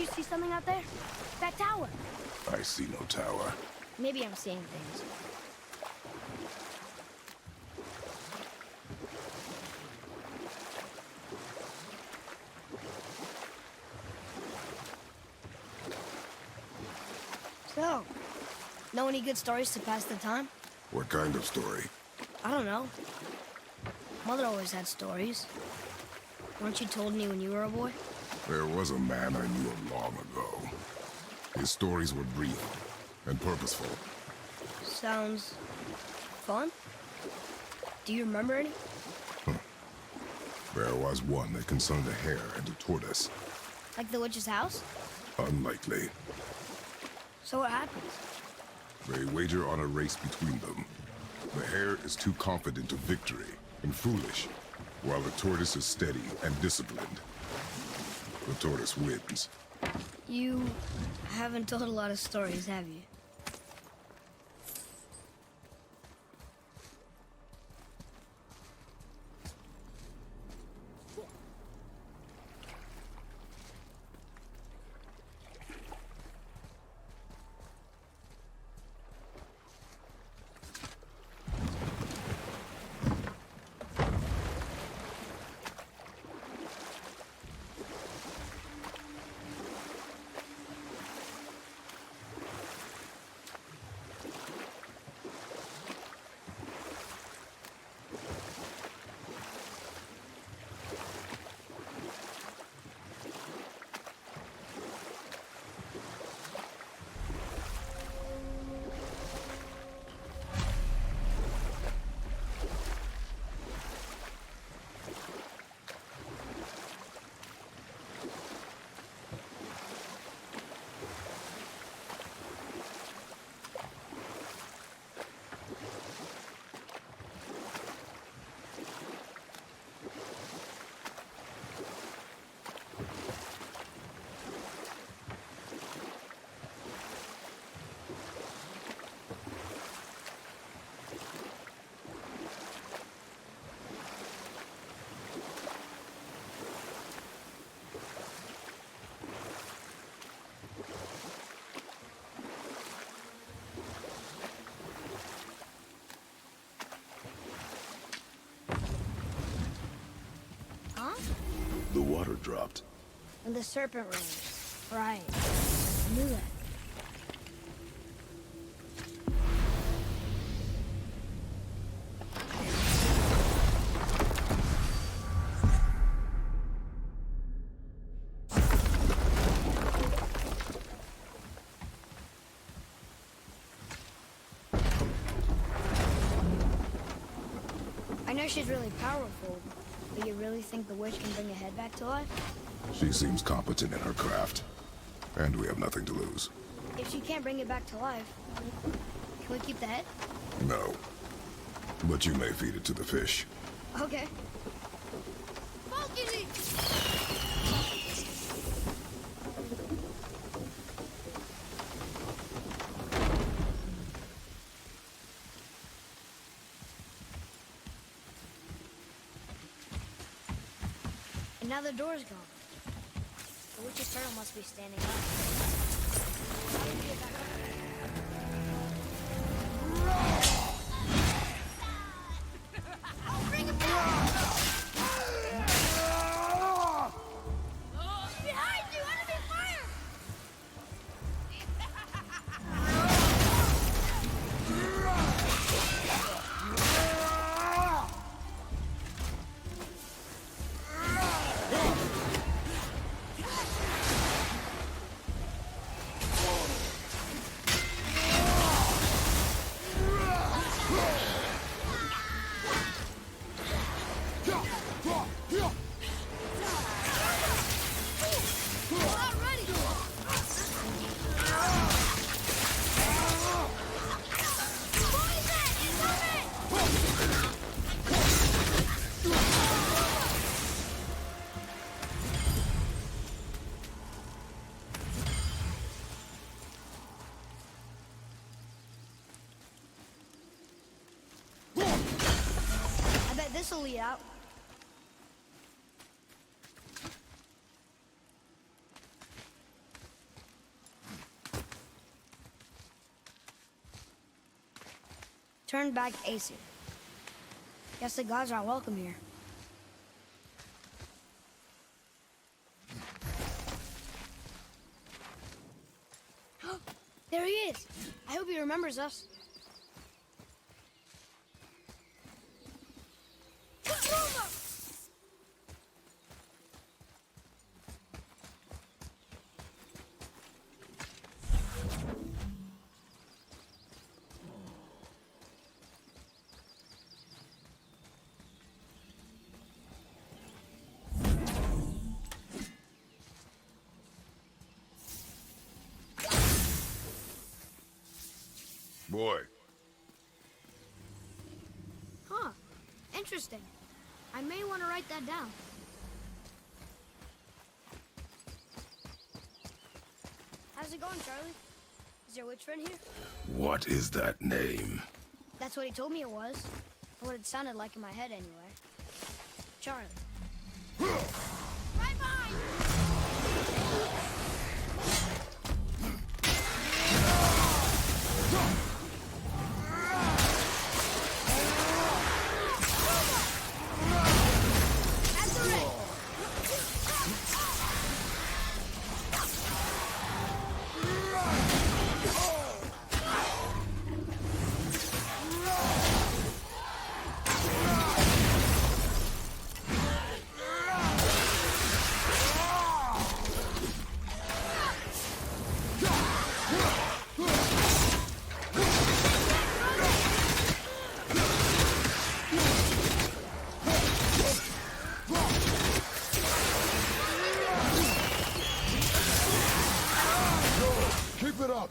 you see something out there? That tower. I see no tower. Maybe I'm seeing things. So, know any good stories to pass the time? What kind of story? I don't know. Mother always had stories. Weren't you told any when you were a boy? There was a man I knew long ago. His stories were brief and purposeful. Sounds fun. Do you remember any? There was one that concerned a hare and a tortoise. Like the witch's house? Unlikely. So what happens? They wager on a race between them. The hare is too confident of victory and foolish, while the tortoise is steady and disciplined. The tortoise wins. You haven't told a lot of stories, have you? The water dropped. And the serpent rose. Right. I knew that. I know she's really powerful, but you really think the witch can bring a head back to life? She seems competent in her craft, and we have nothing to lose. If she can't bring it back to life, can we keep the head? No. But you may feed it to the fish. Okay. And now the door's gone. The witch's turtle must be standing up. How did we get back up? I'll bring him back! Behind you! Enemy fire! This'll lead out. Turned back Aesir. Guess the gods aren't welcome here. There he is! I hope he remembers us. Boy. Huh. Interesting. I may want to write that down. How's it going, Charlie? Is your witch friend here? What is that name? That's what he told me it was. Or what it sounded like in my head, anyway. Charlie. Right behind! Keep it up!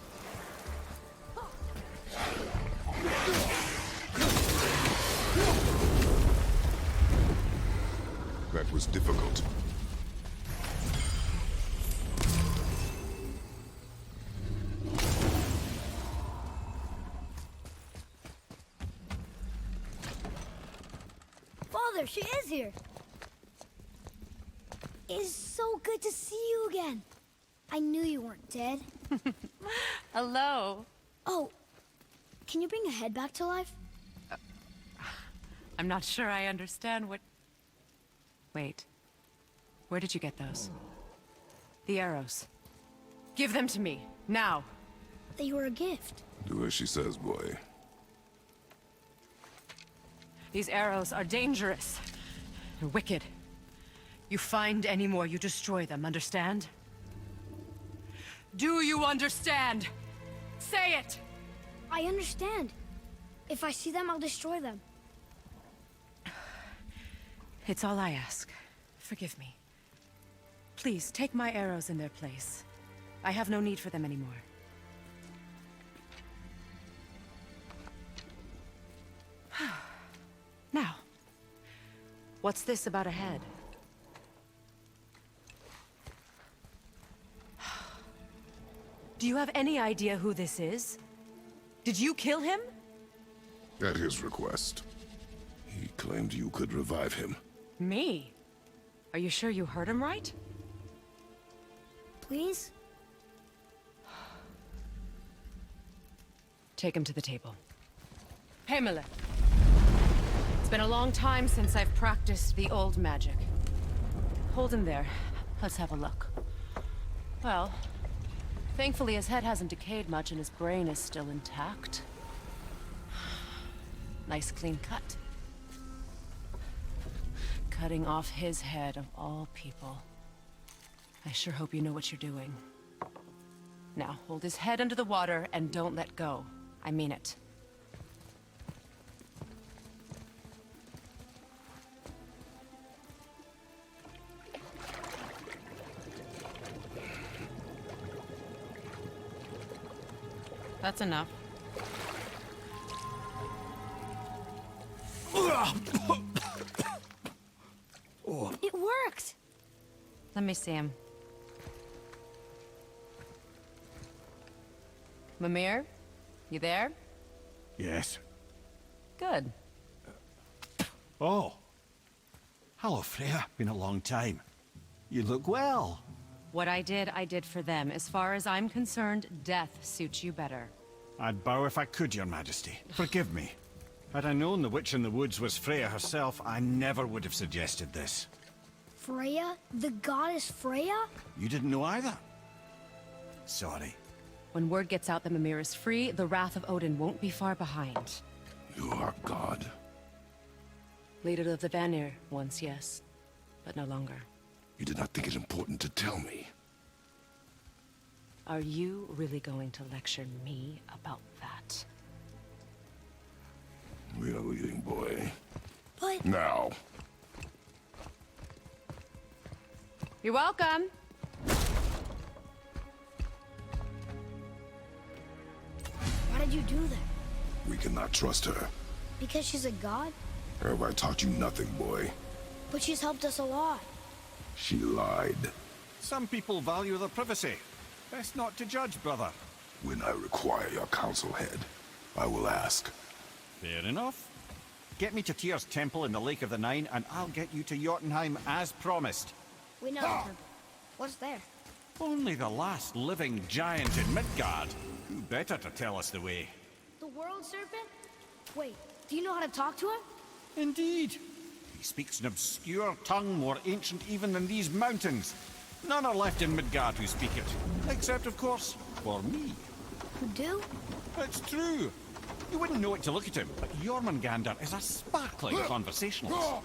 That was difficult. Father, she is here! It is so good to see you again. I knew you weren't dead. Hello. Oh, can you bring a head back to life? I'm not sure I understand what... Wait. Where did you get those? The arrows. Give them to me, now. They were a gift. Do as she says, boy. These arrows are dangerous. They're wicked. You find any more, you destroy them, understand? Do you understand? Say it! I understand. If I see them, I'll destroy them. It's all I ask. Forgive me. Please, take my arrows in their place. I have no need for them anymore. Now, what's this about a head? Do you have any idea who this is? Did you kill him? At his request. He claimed you could revive him. Me? Are you sure you heard him right? Please? Take him to the table. Pamela. It's been a long time since I've practiced the old magic. Hold him there. Let's have a look. Well, thankfully his head hasn't decayed much and his brain is still intact. Nice clean cut. Cutting off his head of all people. I sure hope you know what you're doing. Now, hold his head under the water and don't let go. I mean it. That's enough. It worked! Let me see him. Mimir? You there? Yes. Good. Oh. Hello, Freya. Been a long time. You look well. What I did for them. As far as I'm concerned, death suits you better. I'd bow if I could, Your Majesty. Forgive me. Had I known the witch in the woods was Freya herself, I never would have suggested this. Freya? The goddess Freya? You didn't know either? Sorry. When word gets out that Mimir is free, the wrath of Odin won't be far behind. You are God. Leader of the Vanir, once yes, but no longer. You did not think it important to tell me. Are you really going to lecture me about that? We are leaving, boy. But... Now. You're welcome. Why did you do that? We cannot trust her. Because she's a god? Have I taught you nothing, boy? But she's helped us a lot. She lied. Some people value their privacy. Best not to judge, brother. When I require your counsel, head, I will ask. Fair enough. Get me to Tyr's temple in the Lake of the Nine, and I'll get you to Jotunheim as promised. We know the temple. What's there? Only the last living giant in Midgard. Who better to tell us the way? The world serpent? Wait, do you know how to talk to him? Indeed. He speaks an obscure tongue more ancient even than these mountains. None are left in Midgard who speak it. Except, of course, for me. You do? It's true. You wouldn't know it to look at him, but Jormungandr is a sparkling conversationalist.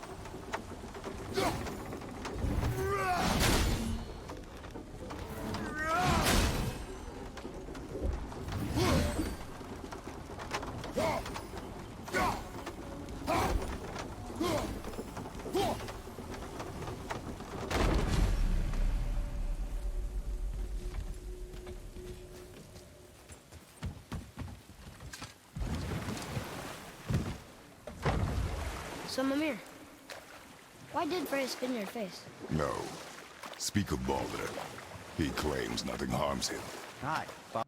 So, Mimir, why did Freya spit in your face? No. Speak of Balder. He claims nothing harms him. Aye, but...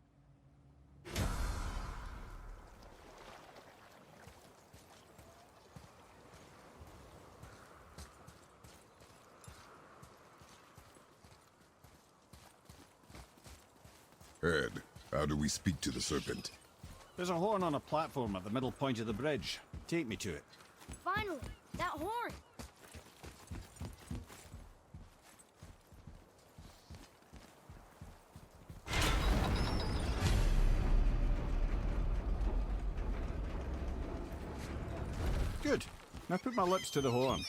Ed, how do we speak to the serpent? There's a horn on a platform at the middle point of the bridge. Take me to it. Finally, that horn! Good. Now put my lips to the horn.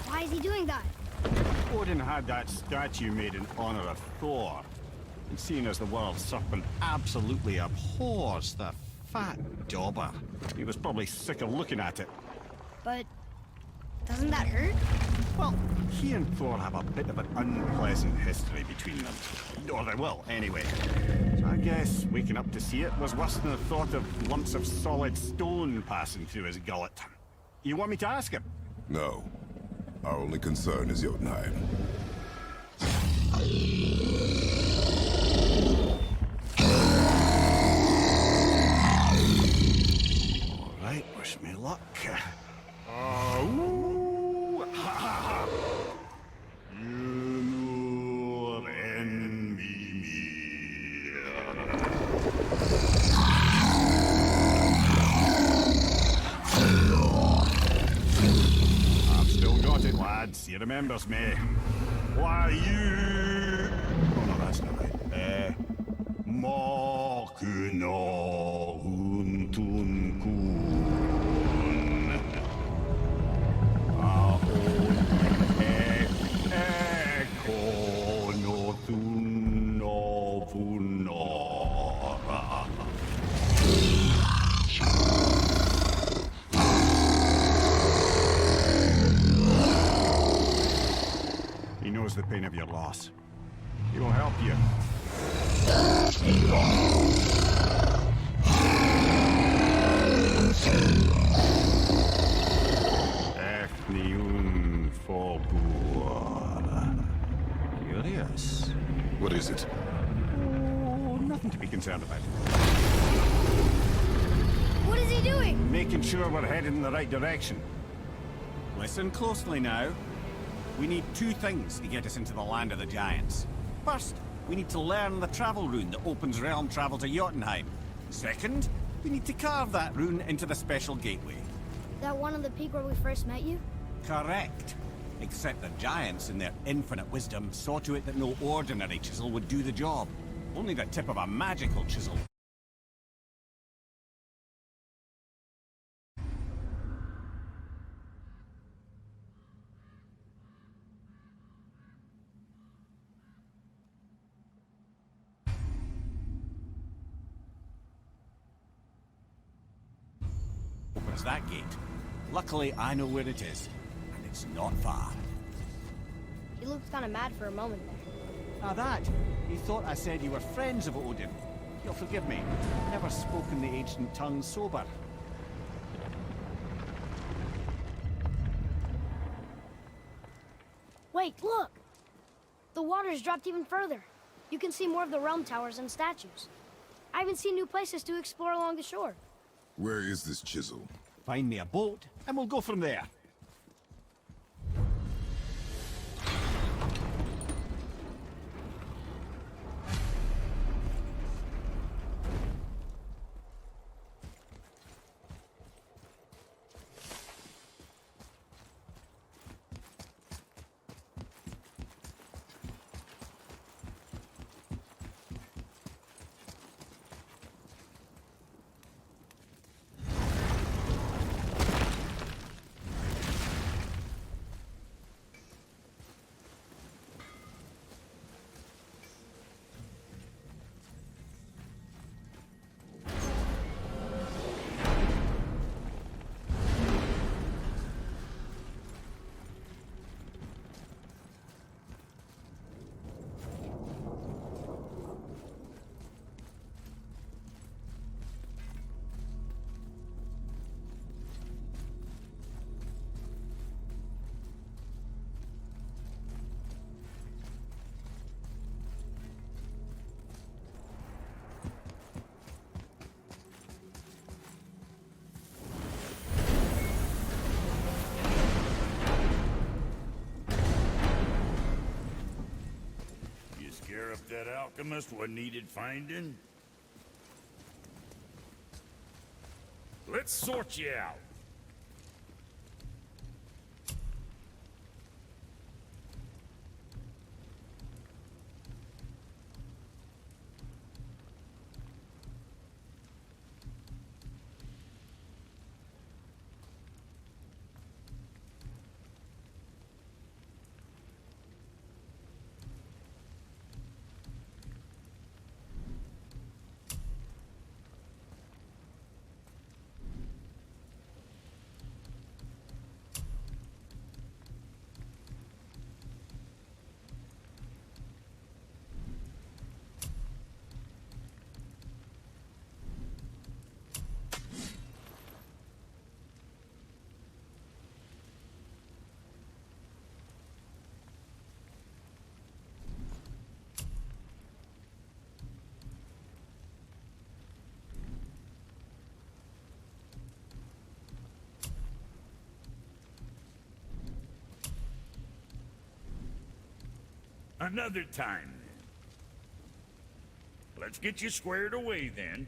Why is he doing that? Odin had that statue made in honor of Thor. And seeing as the world serpent absolutely abhors the fat dauber, he was probably sick of looking at it. But doesn't that hurt? Well, he and Thor have a bit of an unpleasant history between them. Or they will, anyway. So I guess waking up to see it was worse than the thought of lumps of solid stone passing through his gullet. You want me to ask him? No. Our only concern is Jotunheim. All right, wish me luck. Ooh, ha, ha, ha. You envy me. I've still got it, lads. He remembers me. Why you? Oh no, that's not right. Mokuno huntun kun. Kono tunno vuno. He knows the pain of your loss. He will help you. Efniun concerned about. What is he doing? Making sure we're headed in the right direction. Listen closely now. We need two things to get us into the land of the giants. First, we need to learn the travel rune that opens realm travel to Jotunheim. Second, we need to carve that rune into the special gateway. That one on the peak where we first met you? Correct. Except the giants, in their infinite wisdom, saw to it that no ordinary chisel would do the job. Only the tip of a magical chisel. Opens that gate. Luckily, I know where it is, and it's not far. You looked kind of mad for a moment there. Ah, that. You thought I said you were friends of Odin. You'll forgive me. I've never spoken the ancient tongue sober. Wait, look! The water's dropped even further. You can see more of the realm towers and statues. I even see new places to explore along the shore. Where is this chisel? Find me a boat, and we'll go from there. Scare up that alchemist what needed finding? Let's sort you out. Another time, then. Let's get you squared away, then.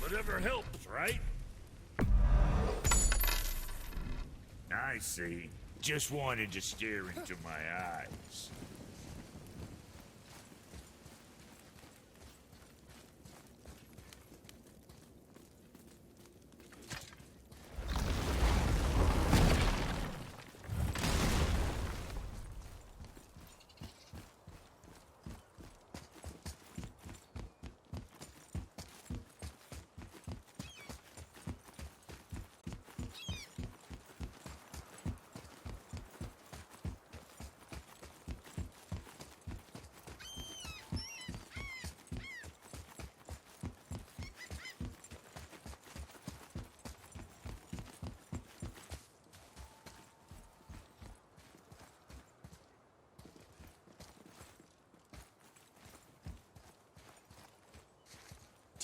Whatever helps, right? I see. Just wanted to stare into my eyes.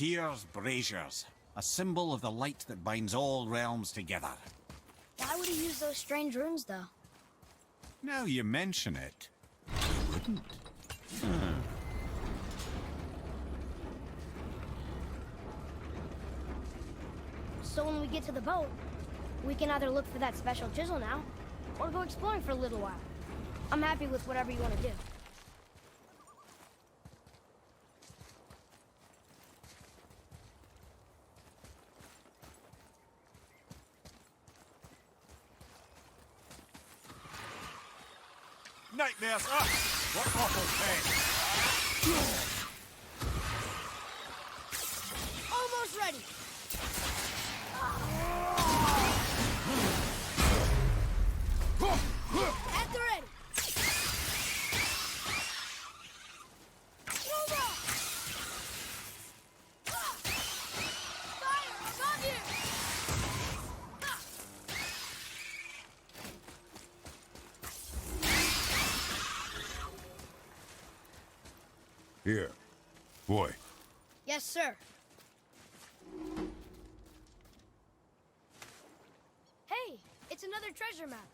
Tyr's braziers, a symbol of the light that binds all realms together. Why would he use those strange runes, though? Now you mention it, he wouldn't. So when we get to the boat, we can either look for that special chisel now, or go exploring for a little while. I'm happy with whatever you want to do. Nightmares! Ah! What awful pain! Almost ready! At the ready! Move on! Fire! Above you! Here. Boy. Yes, sir. Hey, it's another treasure map.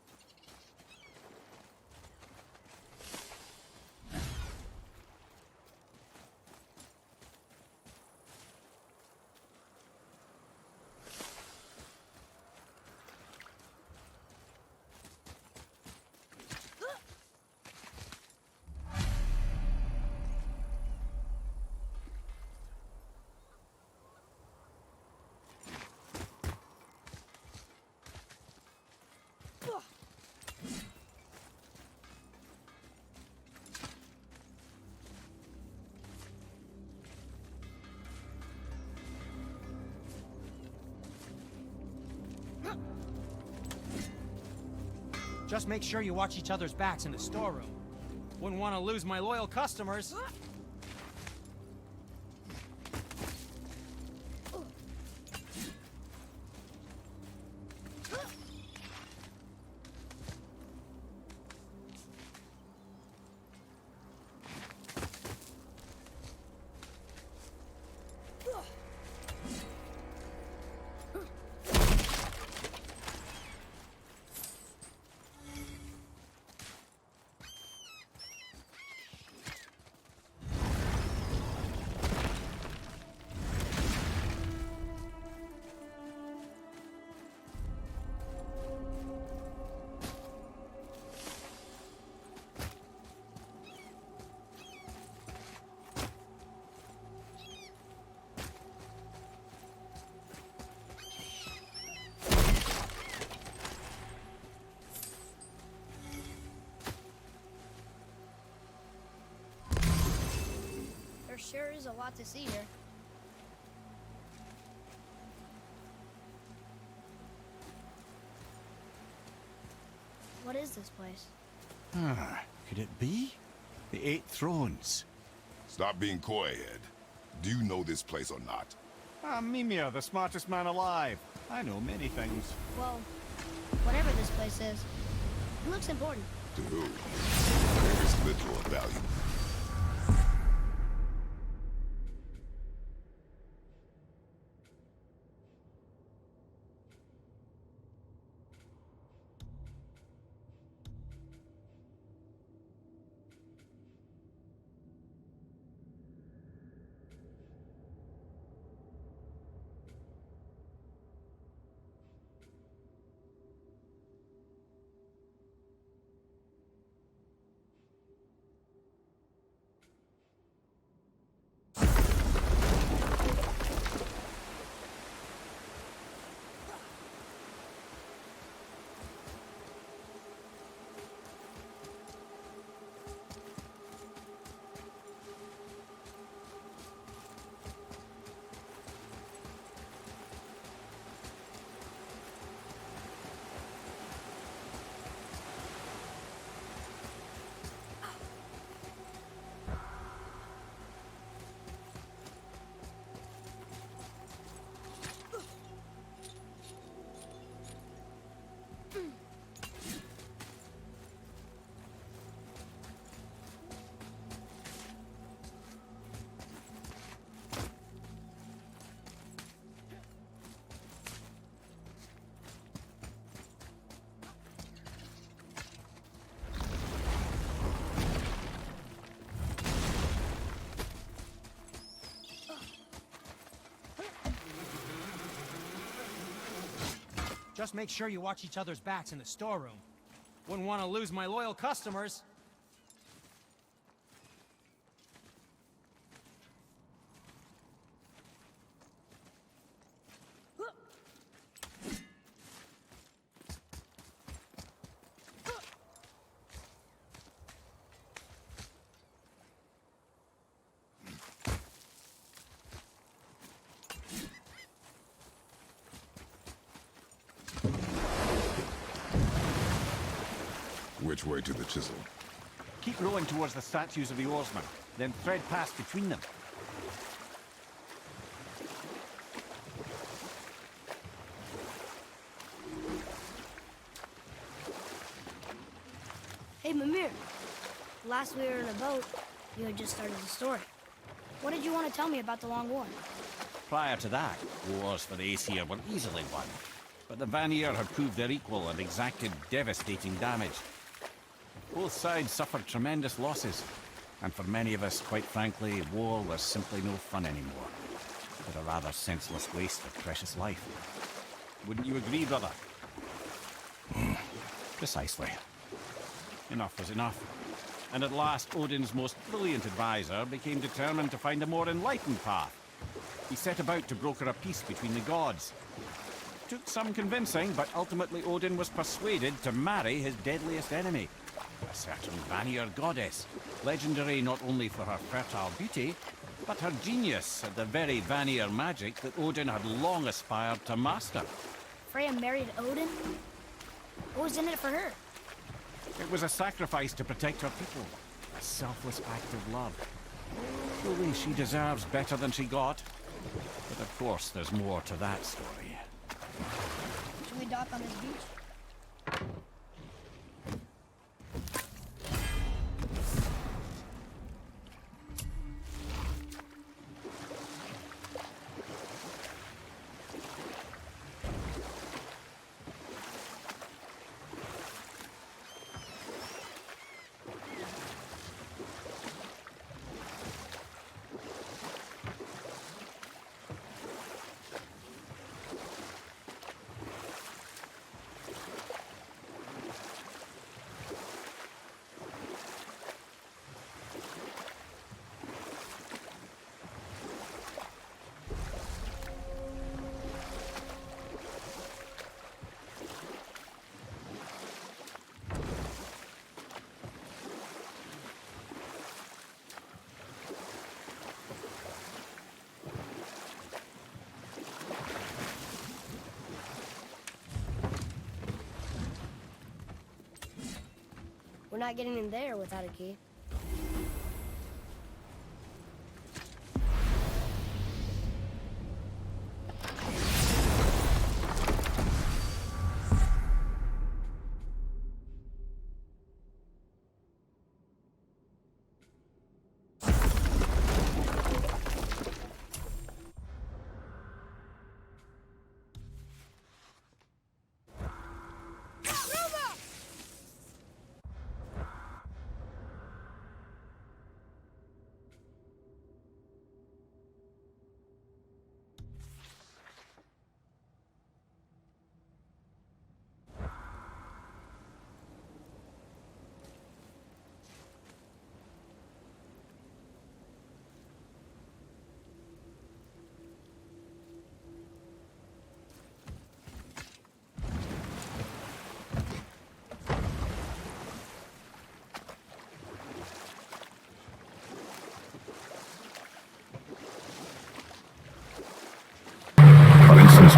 Just make sure you watch each other's backs in the storeroom. Wouldn't want to lose my loyal customers. There sure is a lot to see here. What is this place? Ah, could it be? The Eight Thrones. Stop being coy, Ed. Do you know this place or not? Mimir, the smartest man alive. I know many things. Well, whatever this place is, it looks important. To who? There is little of value. Just make sure you watch each other's backs in the storeroom. Wouldn't want to lose my loyal customers. Which way to the chisel? Keep rowing towards the statues of the oarsmen, then thread past between them. Hey, Mimir. Last we were in a boat, you had just started the story. What did you want to tell me about the Long War? Prior to that, wars for the Aesir were easily won. But the Vanir had proved their equal and exacted devastating damage. Both sides suffered tremendous losses, and for many of us, quite frankly, war was simply no fun anymore. But a rather senseless waste of precious life. Wouldn't you agree, brother? Precisely. Enough was enough. And at last, Odin's most brilliant advisor became determined to find a more enlightened path. He set about to broker a peace between the gods. Took some convincing, but ultimately Odin was persuaded to marry his deadliest enemy, a certain Vanir goddess, legendary not only for her fertile beauty, but her genius at the very Vanir magic that Odin had long aspired to master. Freya married Odin? What was in it for her? It was a sacrifice to protect her people, a selfless act of love. Truly, she deserves better than she got. But of course, there's more to that story. Should we dock on this beach? We're not getting in there without a key.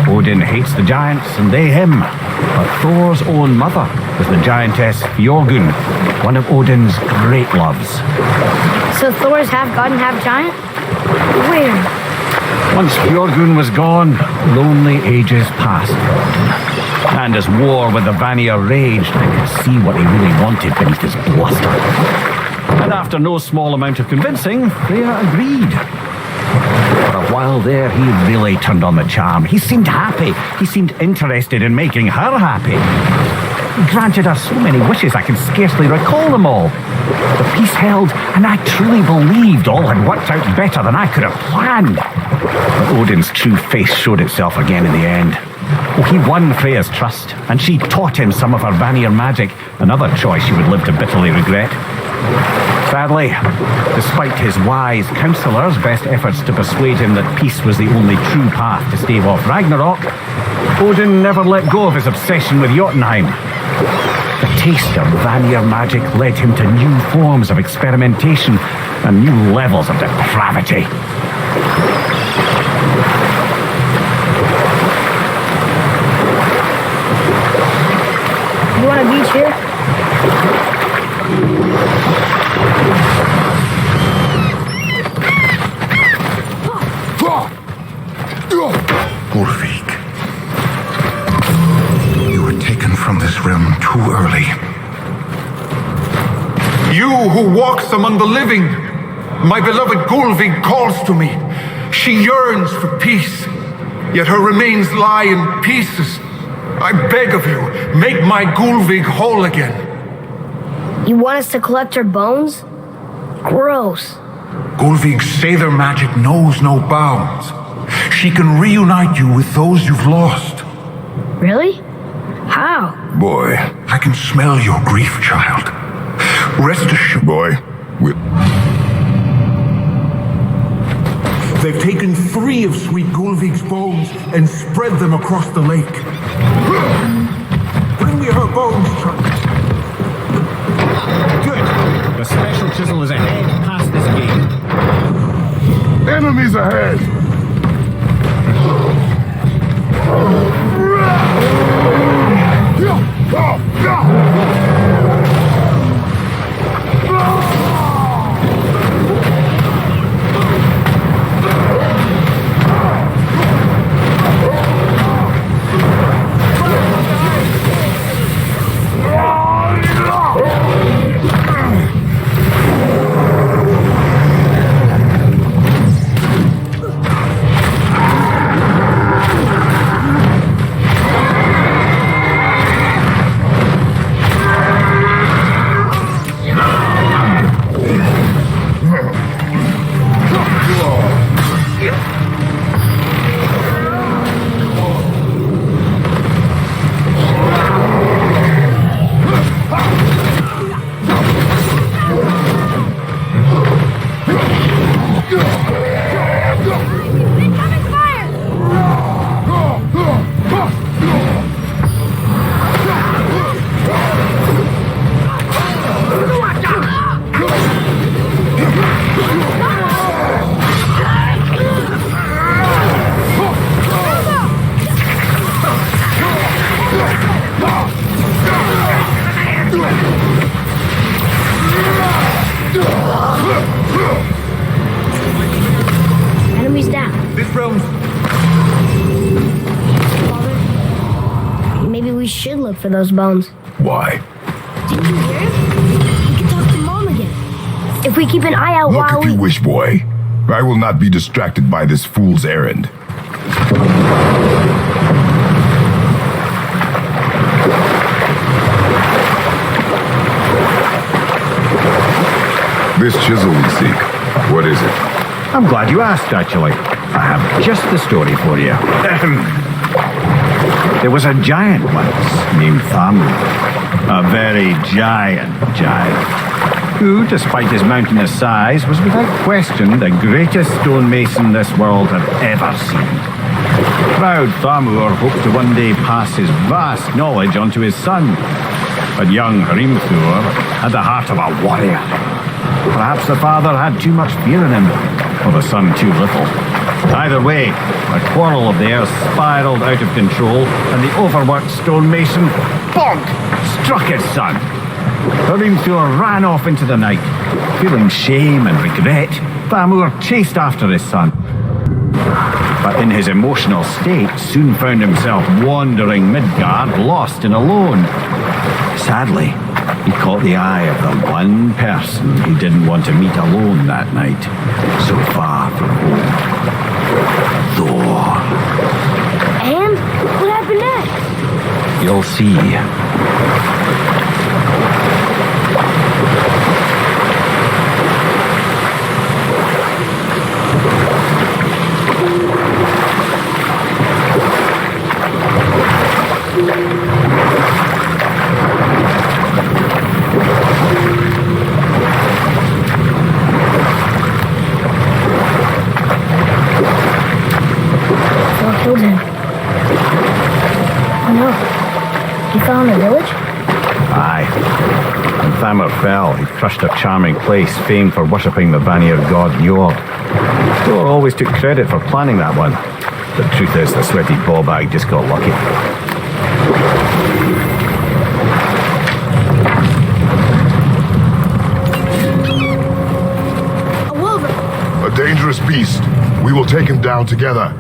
Odin hates the giants and they him. But Thor's own mother is the giantess Fjorgun, one of Odin's great loves. So Thor's half god and half giant? Weird. Once Fjorgun was gone, lonely ages passed for Odin. And as war with the Vanir raged, I could see what he really wanted beneath his bluster. And after no small amount of convincing, Freya agreed. For a while there, he really turned on the charm. He seemed happy. He seemed interested in making her happy. He granted her so many wishes I can scarcely recall them all. The peace held, and I truly believed all had worked out better than I could have planned. But Odin's true face showed itself again in the end. Well, he won Freya's trust, and she taught him some of her Vanir magic, another choice he would live to bitterly regret. Sadly, despite his wise counselor's best efforts to persuade him that peace was the only true path to stave off Ragnarok, Odin never let go of his obsession with Jotunheim. The taste of Vanir magic led him to new forms of experimentation and new levels of depravity. You want a beach here? Ulfik, you were taken from this realm too early. You who walks among the living, my beloved Gulvig calls to me. She yearns for peace, yet her remains lie in pieces. I beg of you, make my Gulvig whole again. You want us to collect her bones? Gross. Gulvig's Sather magic knows no bounds. She can reunite you with those you've lost. Really? How? Boy, I can smell your grief, child. Rest assured. Boy, They've taken 3 of sweet Gulvig's bones and spread them across the lake. Bring me her bones, child. Good. The special chisel is ahead past this gate. enemies ahead! Enemies down. This realm's... Maybe we should look for those bones. Why? Didn't you hear him? We can talk to Mom again. If we keep an eye out Look while if you wish, boy. I will not be distracted by this fool's errand. This chisel we seek, what is it? I'm glad you asked, actually. I have just the story for you. There was a giant once named Thamu. A very giant, who, despite his mountainous size, was without question the greatest stonemason this world had ever seen. Proud Thamur hoped to one day pass his vast knowledge on to his son. But young Hrimthur had the heart of a warrior. Perhaps the father had too much fear in him, or the son too little. Either way, a quarrel of theirs spiraled out of control, and the overworked stonemason, bonk, struck his son. Hrimthur ran off into the night. Feeling shame and regret, Thamur chased after his son. But in his emotional state, soon found himself wandering Midgard, lost and alone. Sadly, he caught the eye of the one person he didn't want to meet alone that night, so far from home. Thor. And what happened next? You'll see. killed him. Oh no. He fell in the village? Aye. When Thamur fell, he crushed a charming place famed for worshipping the Vanir god Njord. Thor always took credit for planning that one. The truth is, the sweaty ballbag just got lucky. A wolverine! A dangerous beast. We will take him down together.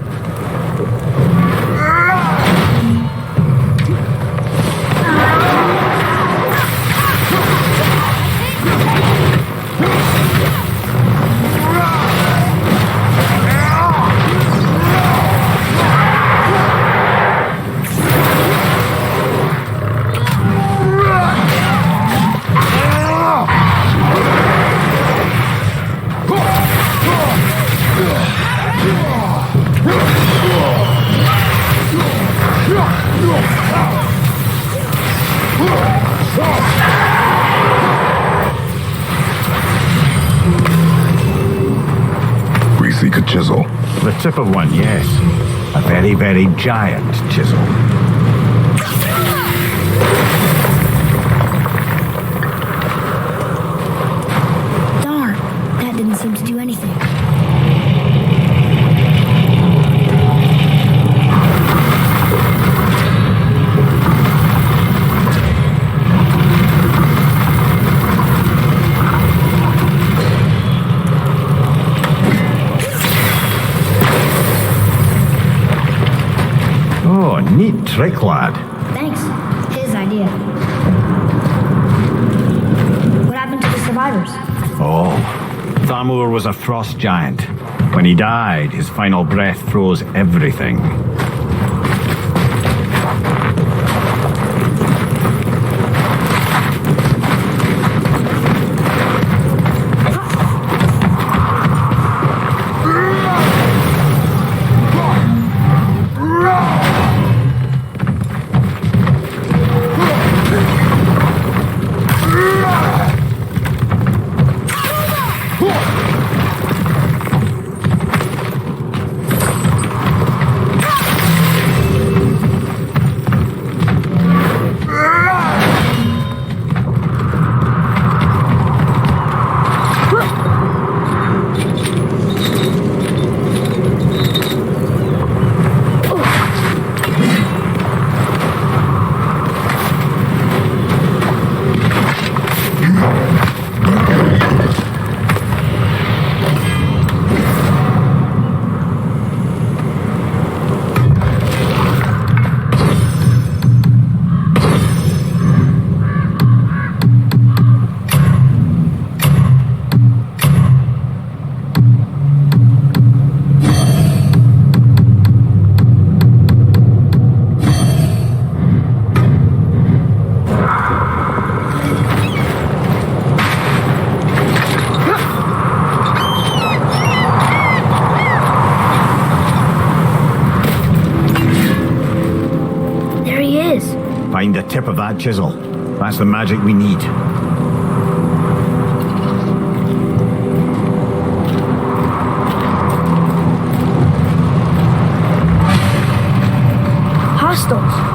We seek a chisel. The tip of one, yes. A very, very giant chisel. Darn, that didn't seem to do anything. Oh, neat trick, lad. Thanks. His idea. What happened to the survivors? Oh, Thamur was a frost giant. When he died, his final breath froze everything. Find the tip of that chisel. That's the magic we need. Hostiles.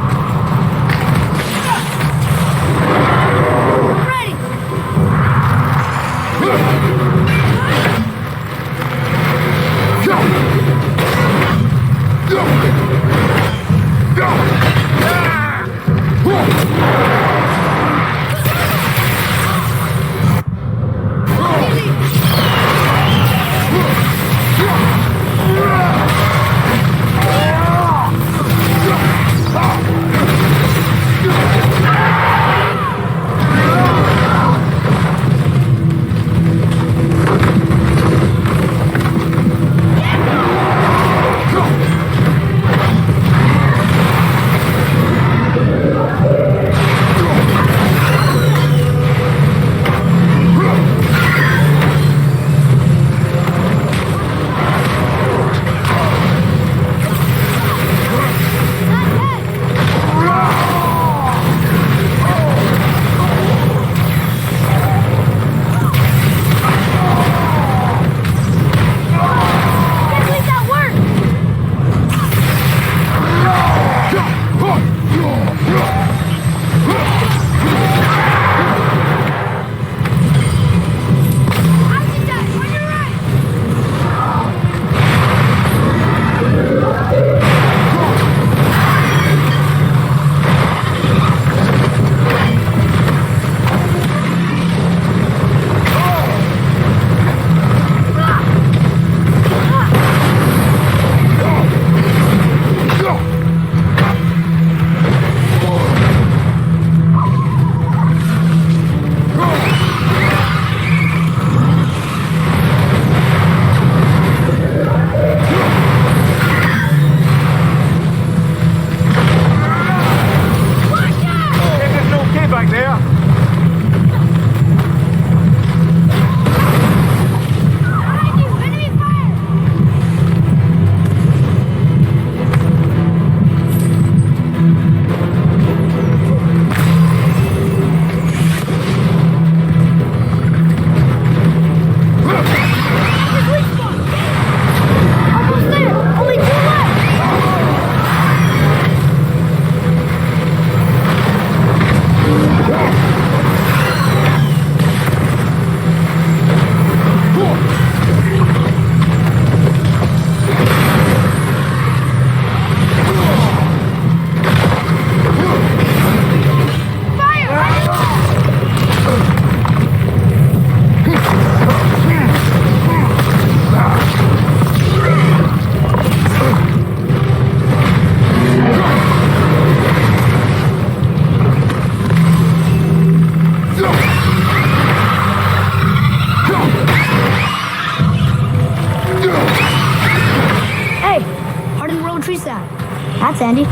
Congrats, Andy.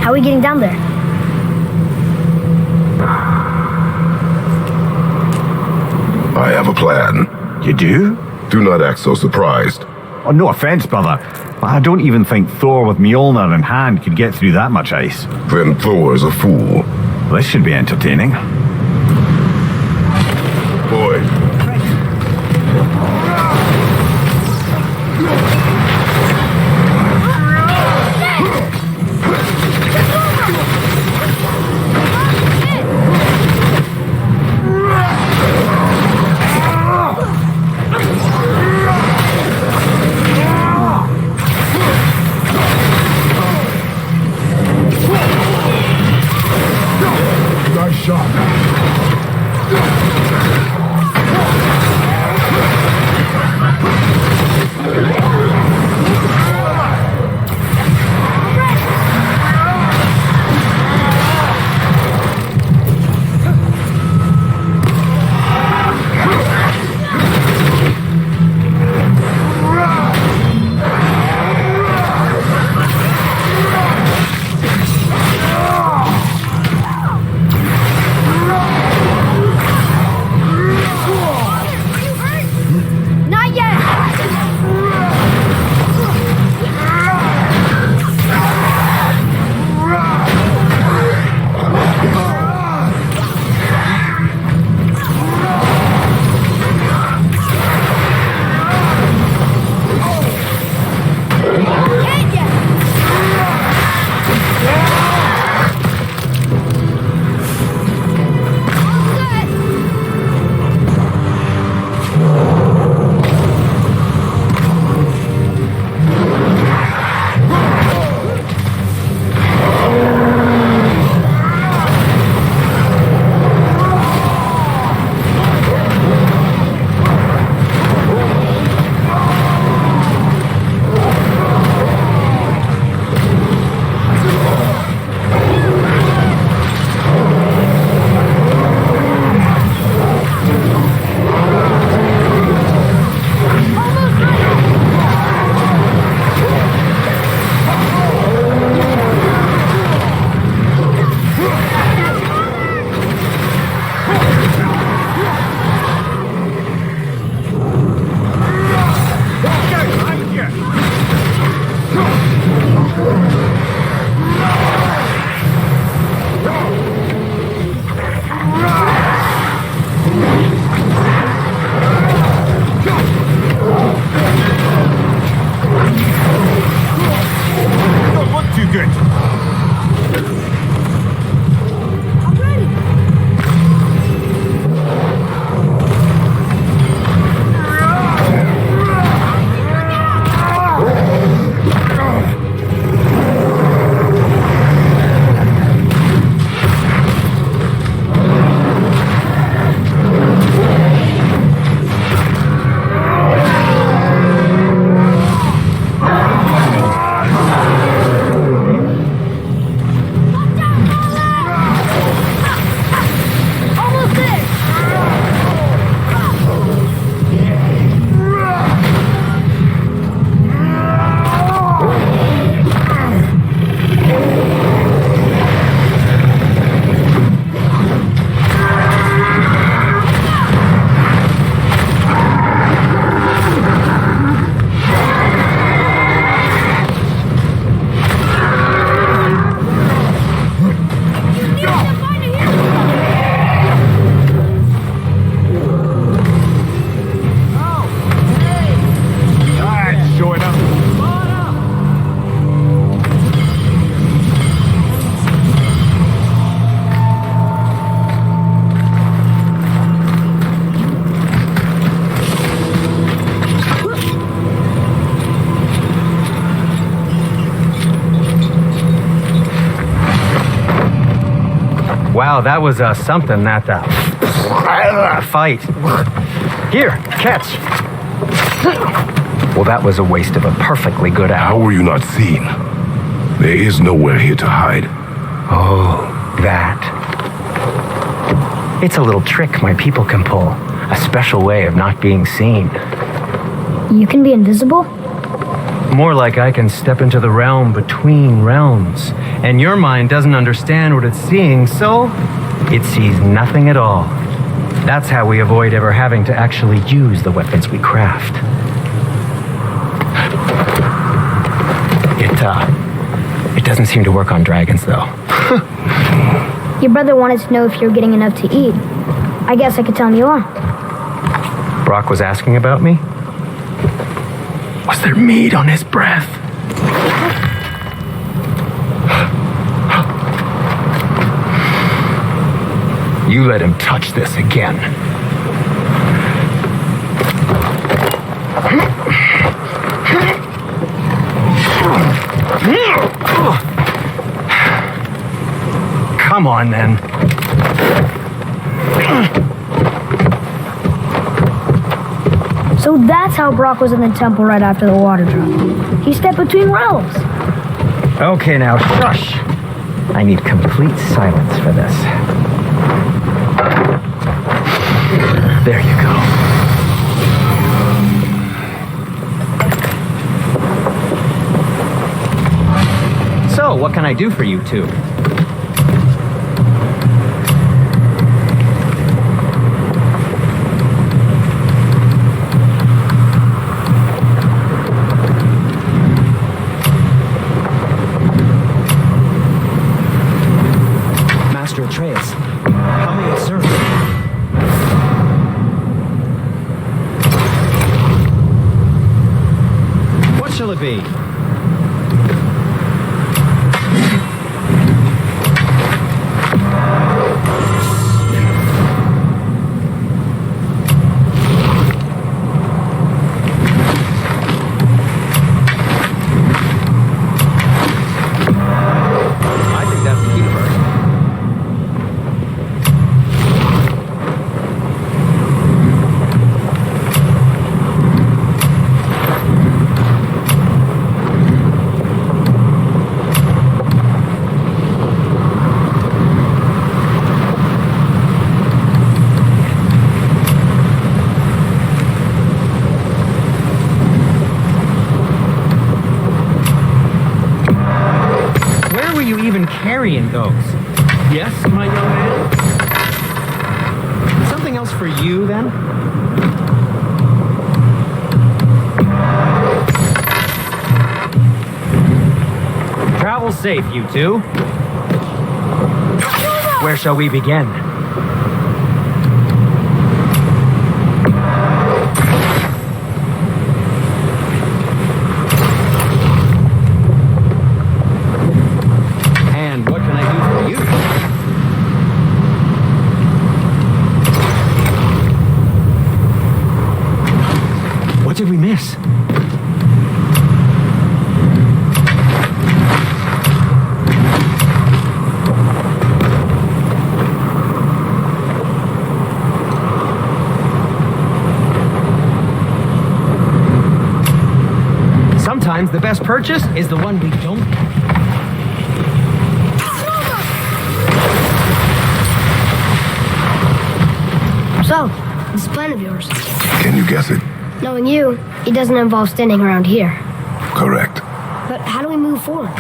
How are we getting down there? I have a plan. You do? Do not act so surprised. Oh, no offense, brother, but I don't even think Thor with Mjolnir in hand could get through that much ice. Then Thor is a fool. This should be entertaining. Boy. Nice shot. Wow, that was something, that fight. Here, catch. Well, that was a waste of a perfectly good hour. How were you not seen? There is nowhere here to hide. Oh, that. It's a little trick my people can pull. A special way of not being seen. You can be invisible? More like I can step into the realm between realms. And your mind doesn't understand what it's seeing, so it sees nothing at all. That's how we avoid ever having to actually use the weapons we craft. It doesn't seem to work on dragons, though. Your brother wanted to know if you're getting enough to eat. I guess I could tell him you are. Brock was asking about me? Was there meat on his breath? You let him touch this again. Come on, then. So that's how Brock was in the temple right after the water drop. He stepped between realms. Okay, now shush. I need complete silence for this. There you go. So, what can I do for you two? Master Atreus, how may I serve you? What shall it be? I think that's the keeper. Where were you even carrying those? Yes, my young man? Something else for you, then? Travel safe, you two. Where shall we begin? And what can I do for you? What did we miss? Sometimes the best purchase is the one we don't have. So, this plan of yours. Can you guess it? Knowing you, it doesn't involve standing around here. Correct. But how do we move forward?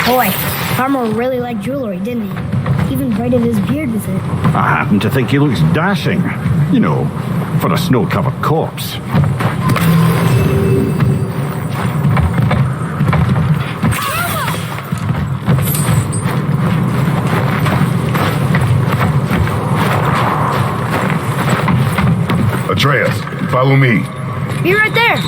Boy, Farmer really liked jewelry, didn't he? Even braided his beard with it. I happen to think he looks dashing. You know, for a snow-covered corpse. Atreus, follow me. Be right there.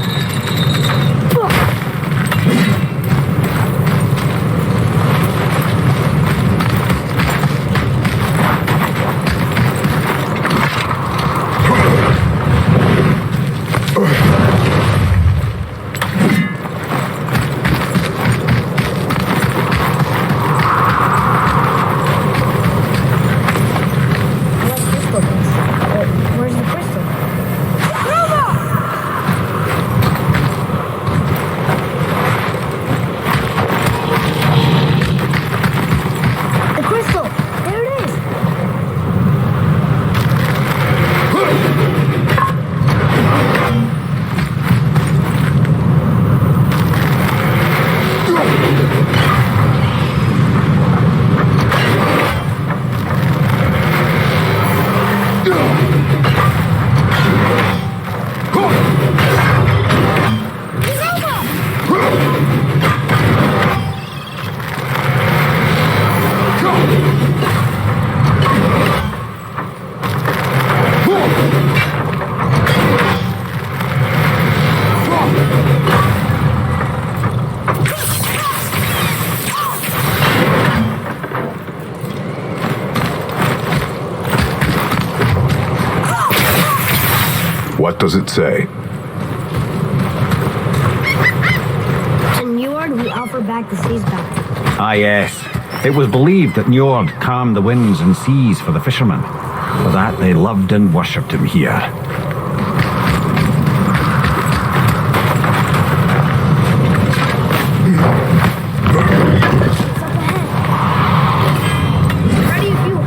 What does it say? In Njord, we offer back the sea's bounty. Ah, yes. It was believed that Njord calmed the winds and seas for the fishermen. For that, they loved and worshipped him here. Ready if you are.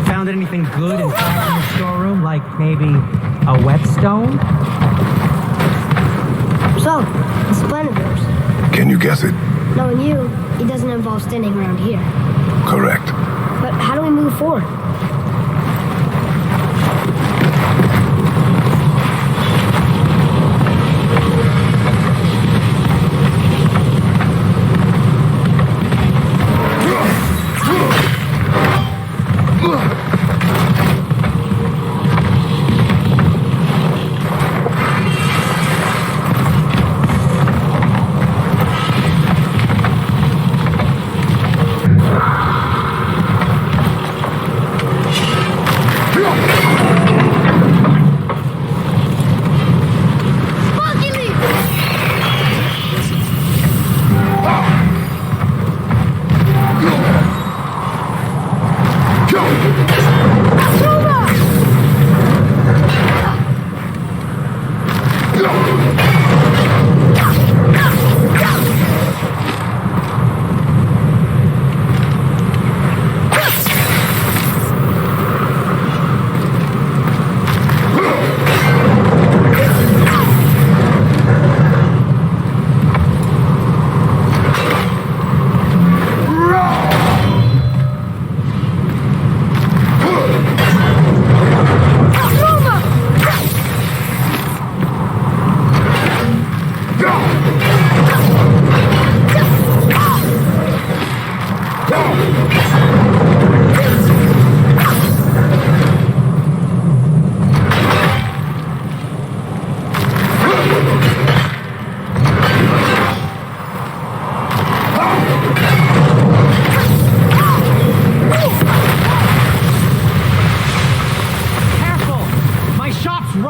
Found anything good in the storeroom, like maybe a whetstone? So, this plan of yours. Can you guess it? Knowing you, it doesn't involve standing around here. Correct. But how do we move forward?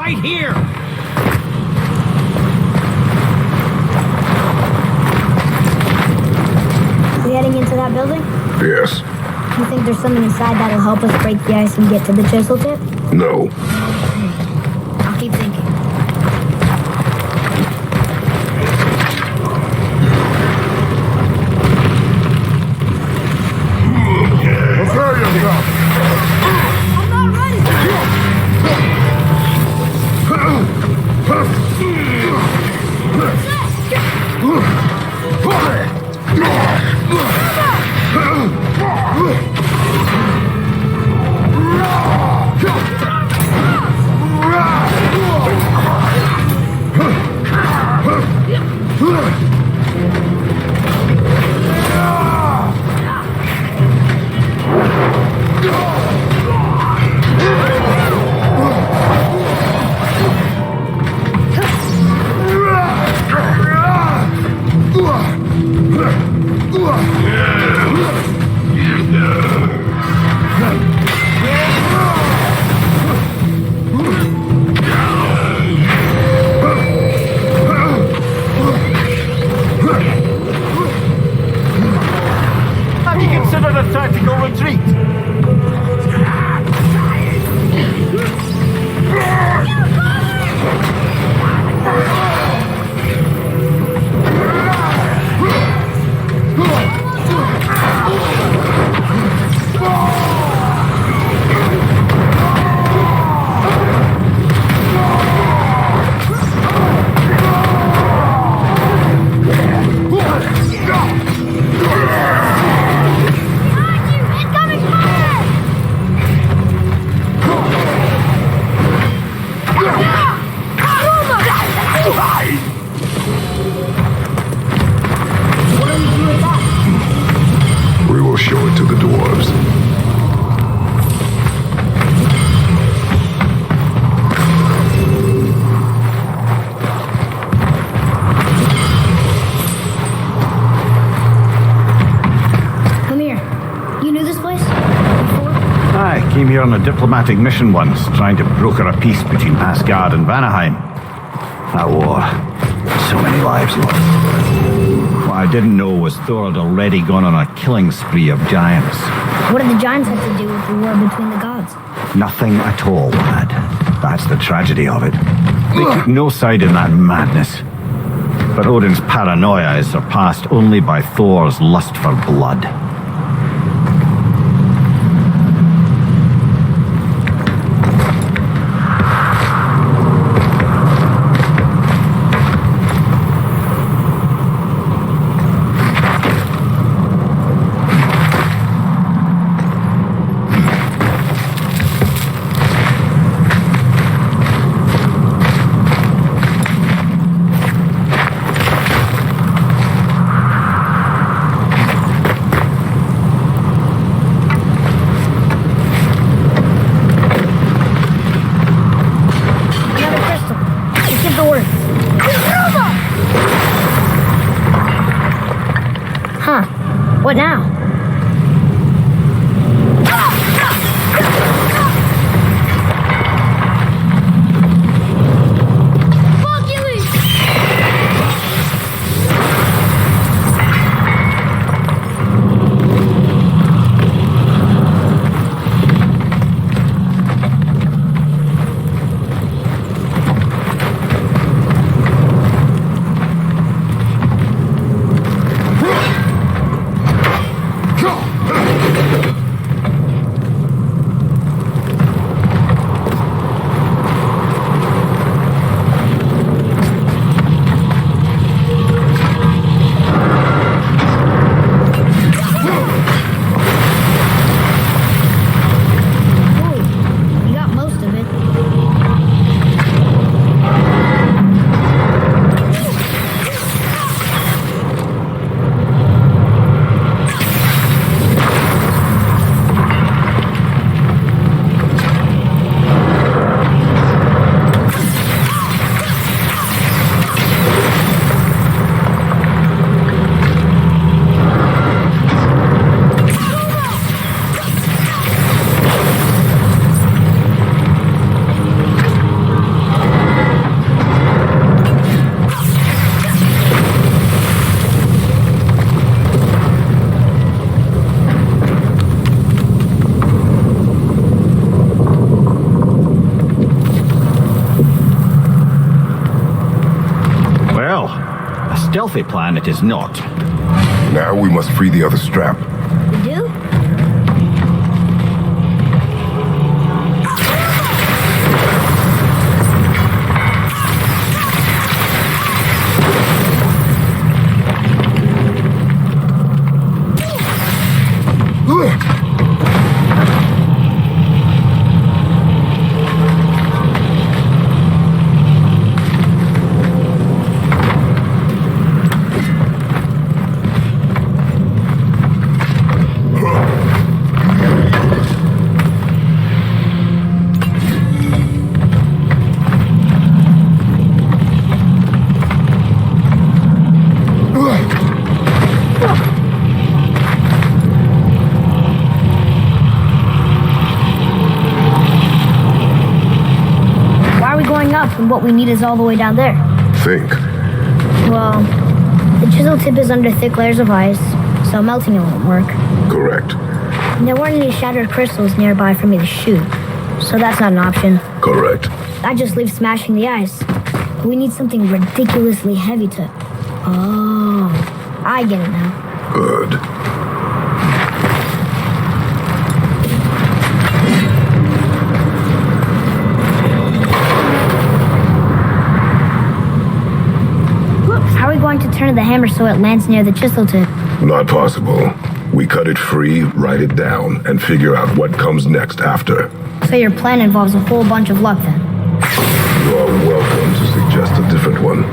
right here! We heading into that building? Yes. You think there's something inside that'll help us break the ice and get to the chisel tip? No. I'll keep thinking. Prepare yourself. I'm not ready! came here on a diplomatic mission once, trying to broker a peace between Asgard and Vanaheim. That war. So many lives lost. What I didn't know was Thor had already gone on a killing spree of giants. What did the giants have to do with the war between the gods? Nothing at all, lad. That's the tragedy of it. They took no side in that madness. But Odin's paranoia is surpassed only by Thor's lust for blood. What now? Stealthy plan it is not. Now we must free the other strap. We do? And what we need is all the way down there. Think. Well, the chisel tip is under thick layers of ice, so melting it won't work. Correct. And there weren't any shattered crystals nearby for me to shoot, so that's not an option. Correct. That just leaves smashing the ice. But we need something ridiculously heavy to... Oh, I get it now. Good. How are we going to turn the hammer so it lands near the chisel tip? Not possible. We cut it free, write it down, and figure out what comes next after. So your plan involves a whole bunch of luck then? You are welcome to suggest a different one.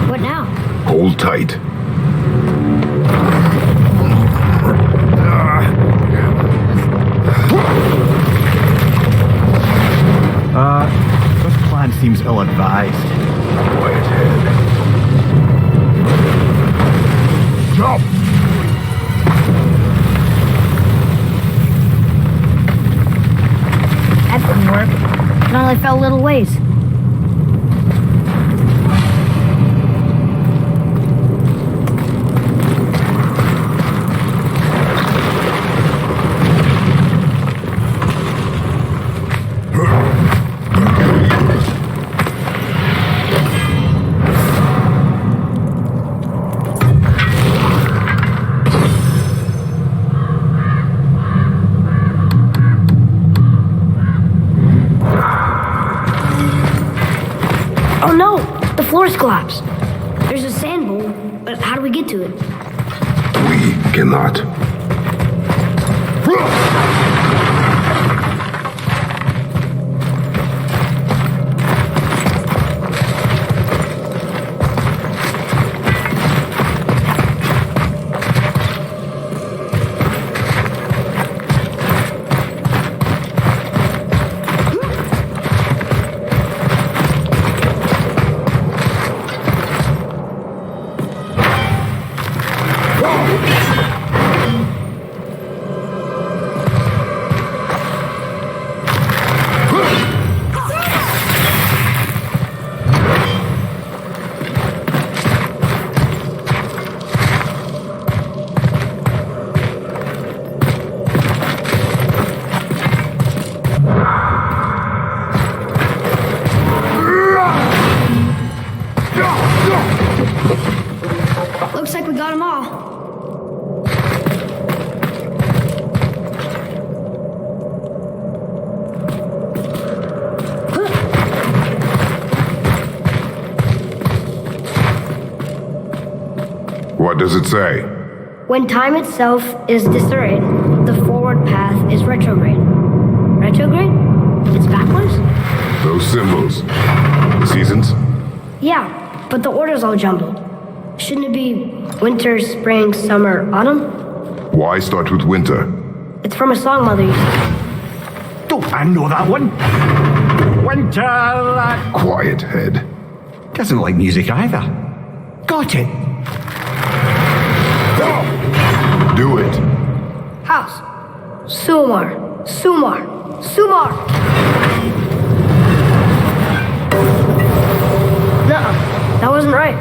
What now? Hold tight. seems ill-advised. Quiet head. Jump! That didn't work. It only fell a little ways. Oh no! The floor's collapsed. There's a sand bowl, but how do we get to it? We cannot. Looks like we got them all. What does it say? When time itself is disarrayed, the forward path is retrograde. Retrograde? It's backwards? Those symbols. Seasons? Yeah, but the order's all jumbled. Shouldn't it be winter, spring, summer, autumn? Why start with winter? It's from a song Mother used to. Don't I know that one? Winter. Quiet, head. Doesn't like music either. Got it. Do it. House. Sumar. Sumar. Sumar! Nuh-uh. That wasn't right.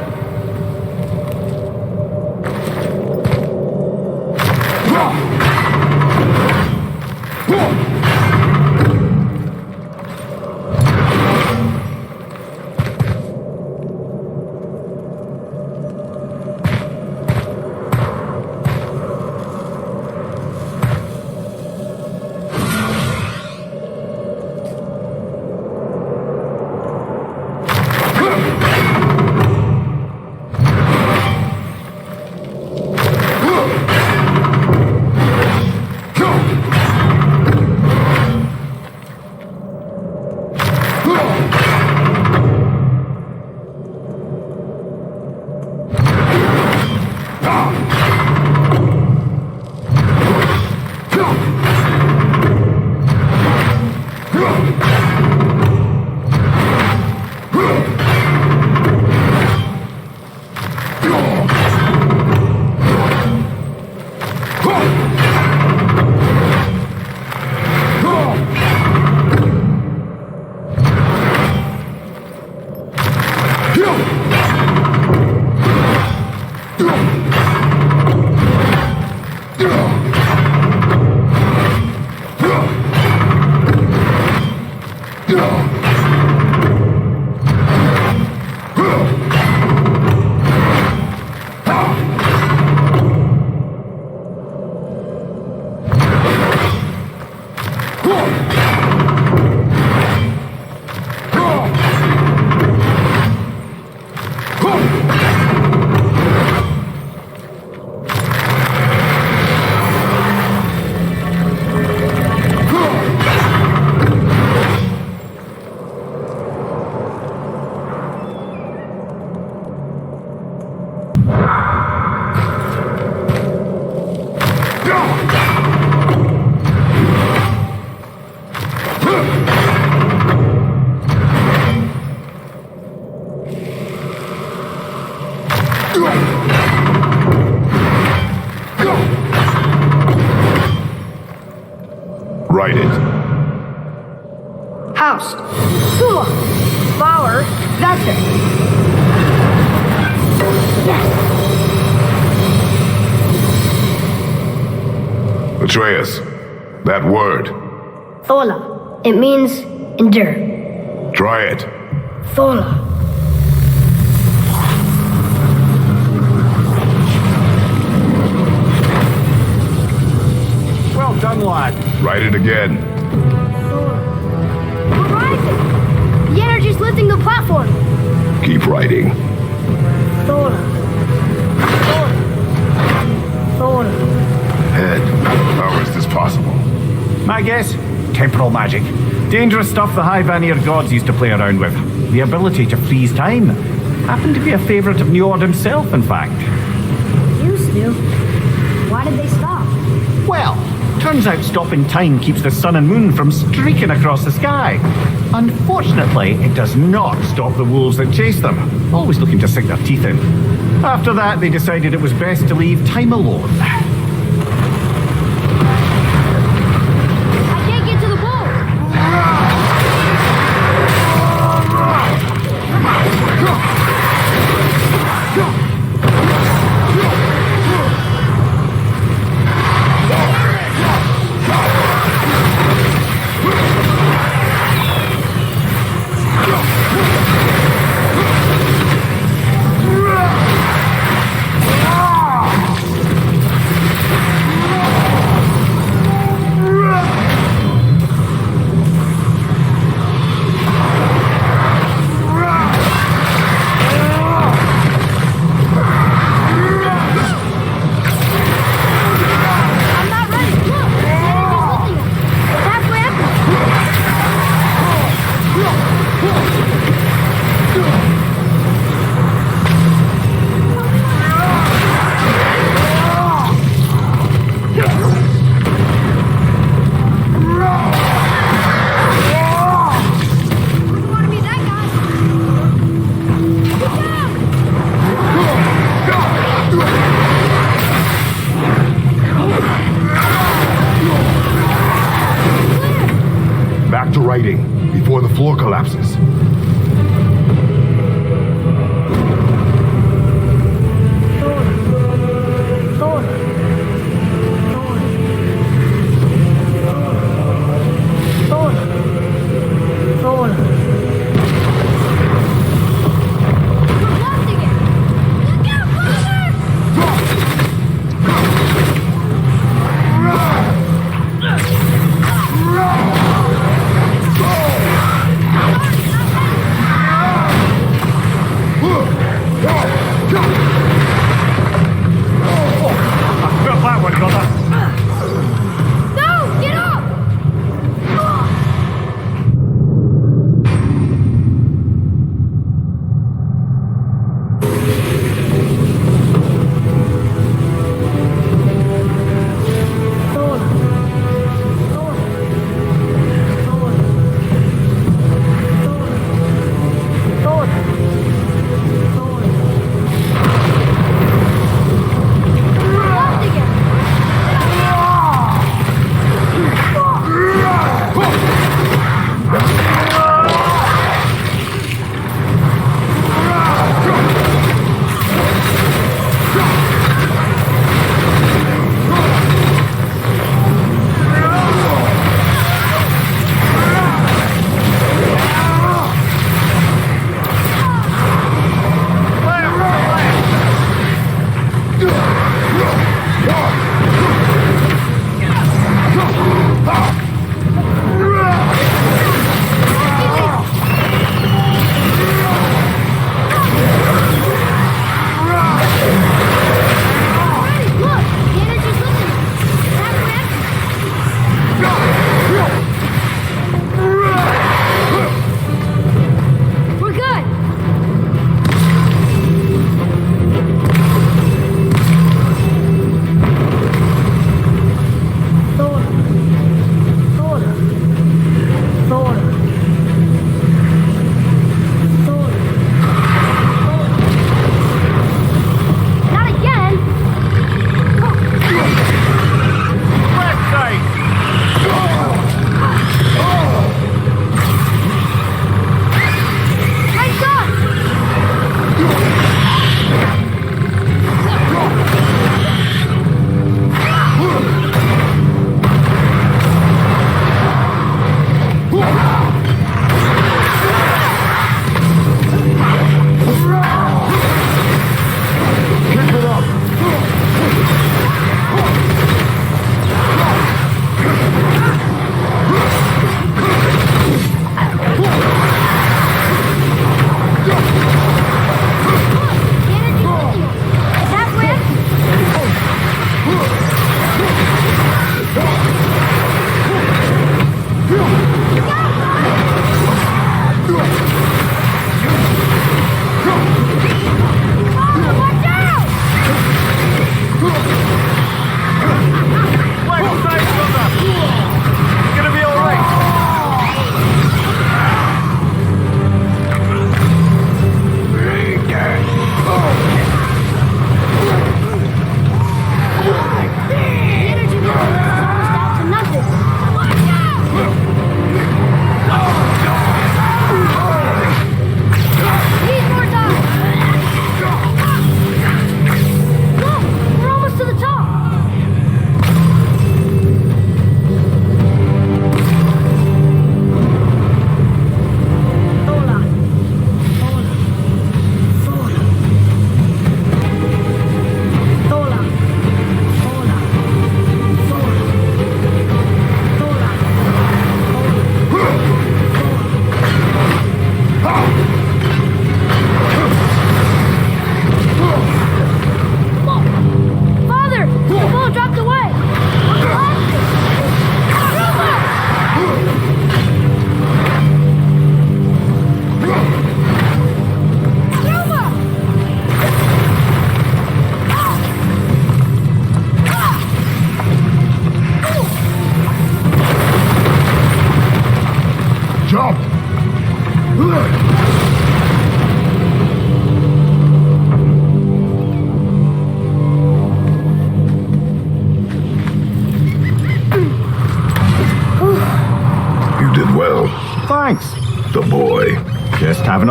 Write it. House. Sula. Flower. Vector. Yes. Atreus, that word. Thola. It means endure. Try it. Thola. Well done, lad. Write it again. We're rising. The energy's lifting the platform. Keep writing. Thola. Thola. Thola. Head, how is this possible? My guess? Temporal magic. Dangerous stuff the High Vanir gods used to play around with. The ability to freeze time. Happened to be a favorite of Njord himself, in fact. Used to. Why did they stop? Well, turns out stopping time keeps the sun and moon from streaking across the sky. Unfortunately, it does not stop the wolves that chase them, always looking to sink their teeth in. After that, they decided it was best to leave time alone. I can't get to the bowl.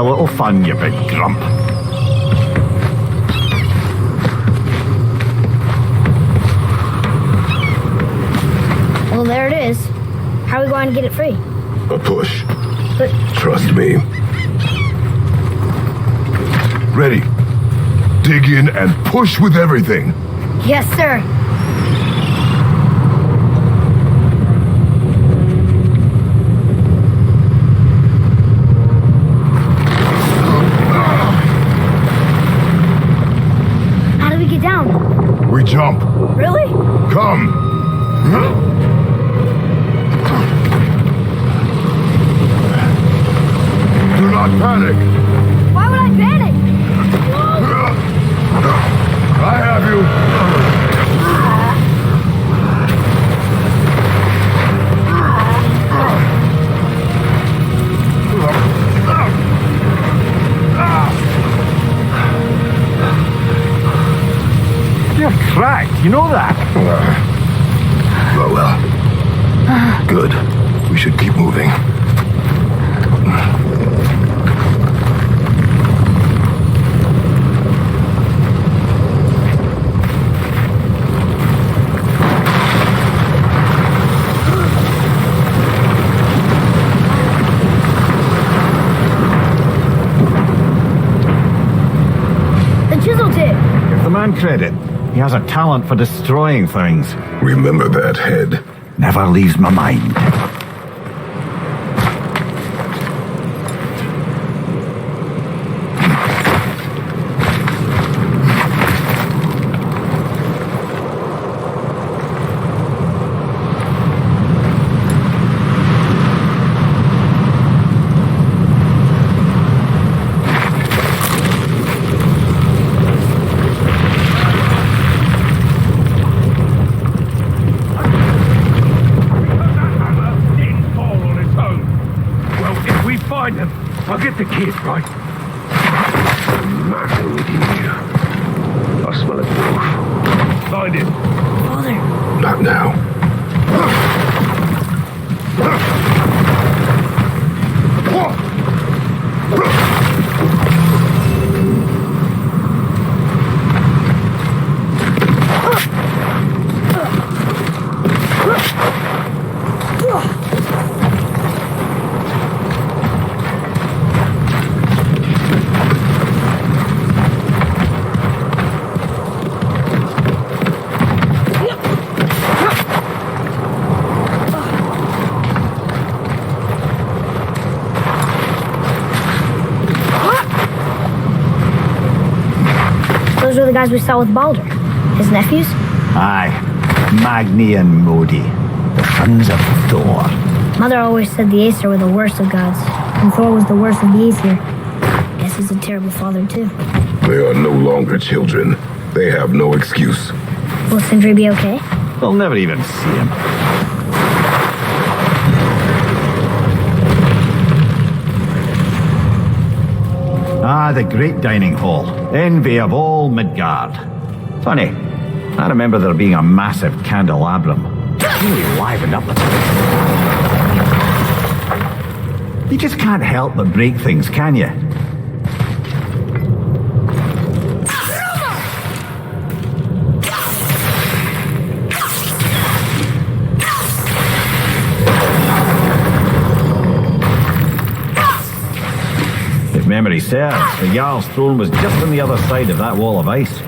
little fun, you big grump. Well, there it is. How are we going to get it free? A push. But Trust me. Ready. Dig in and push with everything. yes, sir. How do we get down? We jump. Really? Come. Do not panic. Why would I panic? I have you. You're cracked, you know that? Well. Good. We should keep moving. The chisel tip. Give the man credit. He has a talent for destroying things. Remember that head. Never leaves my mind. I'll get the kid, right? Nothing here. I smell it, wolf. Find it. Father. Not now. Those were the guys we saw with Baldur. His nephews? Aye. Magni and Modi. The sons of Thor. Mother always said the Aesir were the worst of gods, and Thor was the worst of the Aesir. Guess he's a terrible father, too. They are no longer children. They have no excuse. Will Sindri be okay? They'll never even see him. Ah, the great dining hall. Envy of all Midgard. Funny, I remember there being a massive candelabrum. Really livened up the place. You just can't help but break things, can you? If memory serves, the Jarl's throne was just on the other side of that wall of ice.